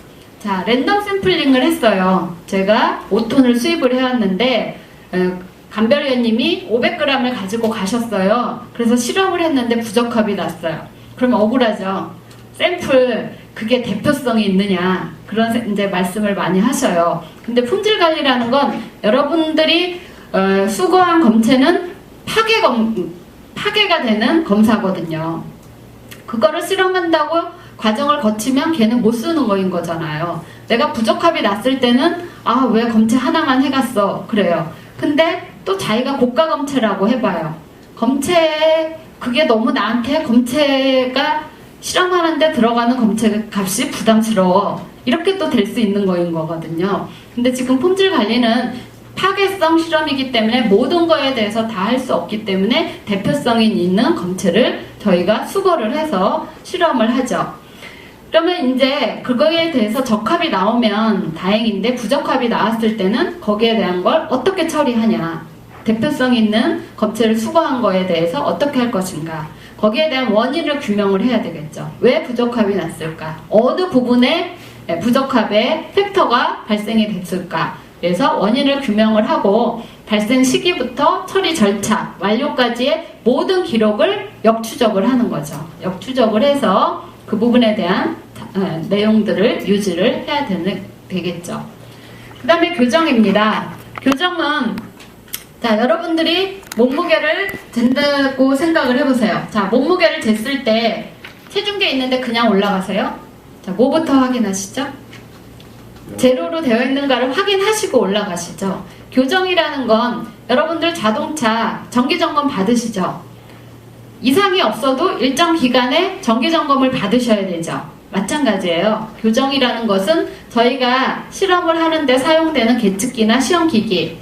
자, 랜덤 샘플링을 했어요. 제가 5톤을 수입을 해왔는데 감별위원님이 500g을 가지고 가셨어요. 그래서 실험을 했는데 부적합이 났어요. 그럼 억울하죠. 샘플 그게 대표성이 있느냐, 그런 이제 말씀을 많이 하셔요. 근데 품질 관리라는 건 여러분들이 수거한 검체는 파괴가 되는 검사거든요. 그거를 실험한다고 과정을 거치면 걔는 못 쓰는 거인 거잖아요. 내가 부적합이 났을 때는 왜 검체 하나만 해갔어, 그래요. 근데 또 자기가 고가 검체라고 해봐요. 검체 그게 너무 나한테 검체가 실험하는데 들어가는 검체 값이 부담스러워. 이렇게 또 될 수 있는 거인 거거든요. 근데 지금 품질 관리는 파괴성 실험이기 때문에 모든 거에 대해서 다 할 수 없기 때문에 대표성이 있는 검체를 저희가 수거를 해서 실험을 하죠. 그러면 이제 그거에 대해서 적합이 나오면 다행인데 부적합이 나왔을 때는 거기에 대한 걸 어떻게 처리하냐, 대표성 있는 검체를 수거한 거에 대해서 어떻게 할 것인가, 거기에 대한 원인을 규명을 해야 되겠죠. 왜 부적합이 났을까, 어느 부분에 부적합의 팩터가 발생이 됐을까. 그래서 원인을 규명을 하고 발생 시기부터 처리 절차, 완료까지의 모든 기록을 역추적을 하는 거죠. 역추적을 해서 그 부분에 대한 내용들을 유지를 해야 되겠죠. 그 다음에 교정입니다. 교정은, 자, 여러분들이 몸무게를 잰다고 생각을 해보세요. 자, 몸무게를 쟀을 때 체중계 있는데 그냥 올라가세요? 자, 뭐부터 확인하시죠? 제로로 되어 있는가를 확인하시고 올라가시죠. 교정이라는 건 여러분들 자동차 정기점검 받으시죠? 이상이 없어도 일정 기간에 정기점검을 받으셔야 되죠. 마찬가지예요. 교정이라는 것은 저희가 실험을 하는데 사용되는 계측기나 시험기기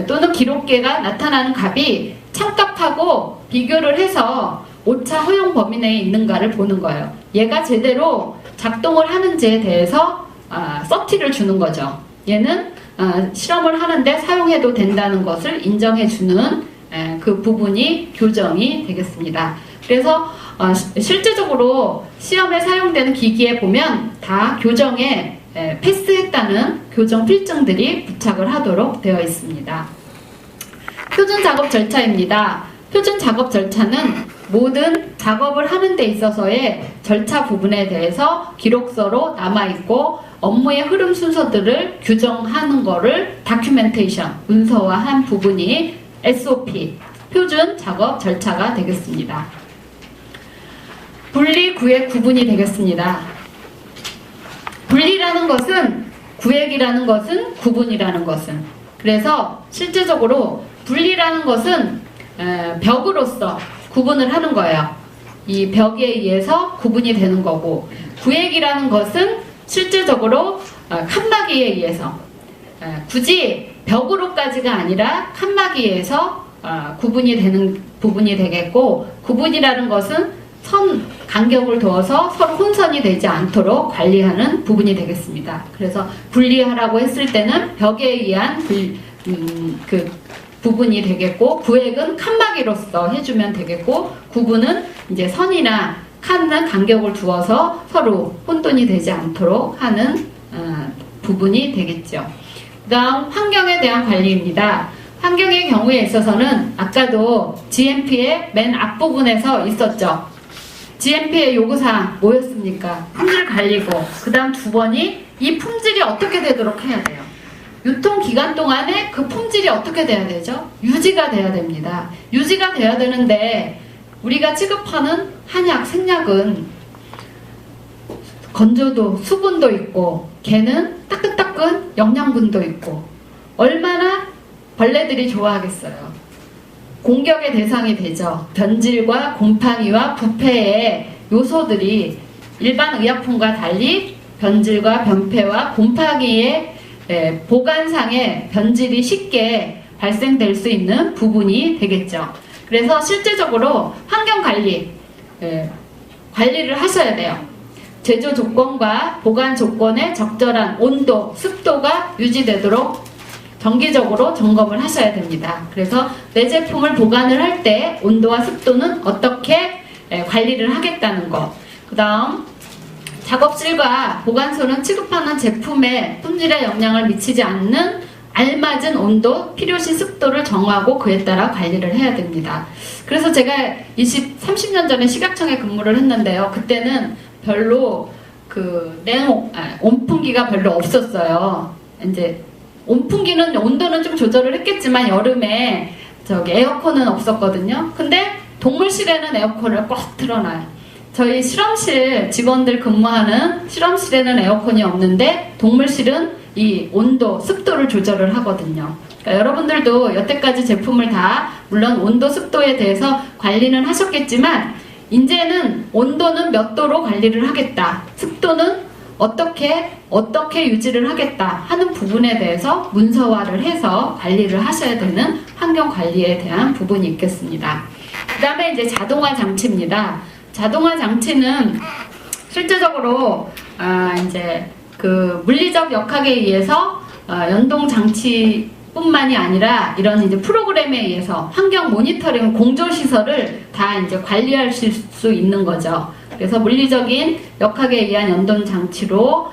또는 기록계가 나타나는 값이 참값하고 비교를 해서 오차 허용 범위 내에 있는가를 보는 거예요. 얘가 제대로 작동을 하는지에 대해서 서티를 주는 거죠. 얘는 실험을 하는데 사용해도 된다는 것을 인정해주는 그 부분이 교정이 되겠습니다. 그래서 실제적으로 시험에 사용되는 기기에 보면 다 교정에 패스했다는 교정 필증들이 부착을 하도록 되어 있습니다. 표준 작업 절차입니다. 표준 작업 절차는 모든 작업을 하는 데 있어서의 절차 부분에 대해서 기록서로 남아있고 업무의 흐름 순서들을 규정하는 거를 다큐멘테이션, 문서화한 부분이 SOP, 표준 작업 절차가 되겠습니다. 분리, 구획, 구분이 되겠습니다. 분리라는 것은, 구획이라는 것은, 구분이라는 것은. 그래서 실제적으로 분리라는 것은 벽으로서 구분을 하는 거예요. 이 벽에 의해서 구분이 되는 거고, 구획이라는 것은 실질적으로 칸막이에 의해서, 굳이 벽으로까지가 아니라 칸막이에서 구분이 되는 부분이 되겠고, 구분이라는 것은 선 간격을 두어서 서로 혼선이 되지 않도록 관리하는 부분이 되겠습니다. 그래서 분리하라고 했을 때는 벽에 의한 그 부분이 되겠고, 구획은 칸막이로서 해주면 되겠고, 구분은 이제 선이나 칸은 간격을 두어서 서로 혼돈이 되지 않도록 하는 부분이 되겠죠. 그 다음 환경에 대한 관리입니다. 환경의 경우에 있어서는 아까도 GMP의 맨 앞부분에서 있었죠. GMP의 요구사항 뭐였습니까? 품질 관리고, 그 다음 두 번이 이 품질이 어떻게 되도록 해야 돼요. 유통기간 동안에 그 품질이 어떻게 돼야 되죠? 유지가 돼야 됩니다. 유지가 돼야 되는데 우리가 취급하는 한약, 생약은 건조도, 수분도 있고, 걔는 따끈따끈 영양분도 있고, 얼마나 벌레들이 좋아하겠어요. 공격의 대상이 되죠. 변질과 곰팡이와 부패의 요소들이 일반 의약품과 달리 변질과 변폐와 곰팡이의 보관상의 변질이 쉽게 발생될 수 있는 부분이 되겠죠. 그래서 실제적으로 환경관리, 관리를 하셔야 돼요. 제조 조건과 보관 조건의 적절한 온도, 습도가 유지되도록 정기적으로 점검을 하셔야 됩니다. 그래서 내 제품을 보관을 할 때 온도와 습도는 어떻게 관리를 하겠다는 것. 그 다음 작업실과 보관소는 취급하는 제품의 품질에 영향을 미치지 않는 알맞은 온도, 필요시 습도를 정하고 그에 따라 관리를 해야 됩니다. 그래서 제가 30년 전에 식약청에 근무를 했는데요. 그때는 별로 온풍기가 별로 없었어요. 이제 온풍기는 온도는 좀 조절을 했겠지만 여름에 에어컨은 없었거든요. 근데 동물실에는 에어컨을 꼭 틀어놔요. 저희 실험실 직원들 근무하는 실험실에는 에어컨이 없는데 동물실은 이 온도, 습도를 조절을 하거든요. 그러니까 여러분들도 여태까지 제품을 다 물론 온도, 습도에 대해서 관리는 하셨겠지만 이제는 온도는 몇 도로 관리를 하겠다. 습도는 어떻게 유지를 하겠다 하는 부분에 대해서 문서화를 해서 관리를 하셔야 되는 환경 관리에 대한 부분이 있겠습니다. 그 다음에 이제 자동화 장치입니다. 자동화 장치는 실제적으로 이제 그 물리적 역학에 의해서 연동 장치뿐만이 아니라 이런 이제 프로그램에 의해서 환경 모니터링 공조 시설을 다 이제 관리하실 수 있는 거죠. 그래서 물리적인 역학에 의한 연동 장치로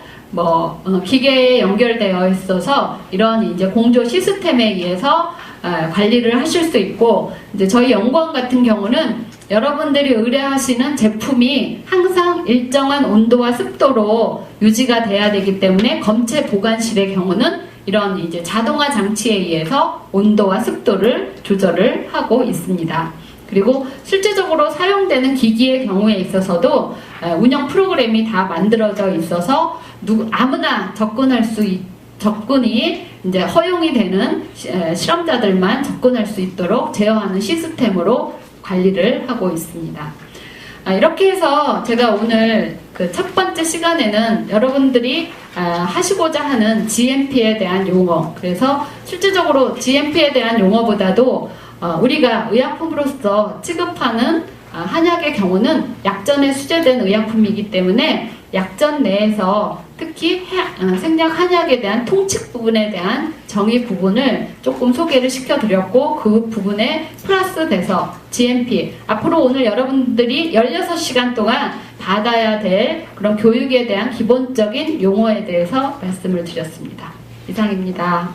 기계에 연결되어 있어서 이런 이제 공조 시스템에 의해서 관리를 하실 수 있고, 이제 저희 연구원 같은 경우는 여러분들이 의뢰하시는 제품이 항상 일정한 온도와 습도로 유지가 돼야 되기 때문에 검체 보관실의 경우는 이런 이제 자동화 장치에 의해서 온도와 습도를 조절을 하고 있습니다. 그리고 실제적으로 사용되는 기기의 경우에 있어서도 운영 프로그램이 다 만들어져 있어서 아무나 접근이 이제 허용이 되는 실험자들만 접근할 수 있도록 제어하는 시스템으로 관리를 하고 있습니다. 이렇게 해서 제가 오늘 그 첫 번째 시간에는 여러분들이 하시고자 하는 GMP에 대한 용어, 그래서 실질적으로 GMP에 대한 용어보다도 우리가 의약품으로서 취급하는 한약의 경우는 약전에 수제된 의약품이기 때문에 약전 내에서 특히 생략 한약에 대한 통칙 부분에 대한 정의 부분을 조금 소개를 시켜드렸고, 그 부분에 플러스 돼서 GMP, 앞으로 오늘 여러분들이 16시간 동안 받아야 될 그런 교육에 대한 기본적인 용어에 대해서 말씀을 드렸습니다. 이상입니다.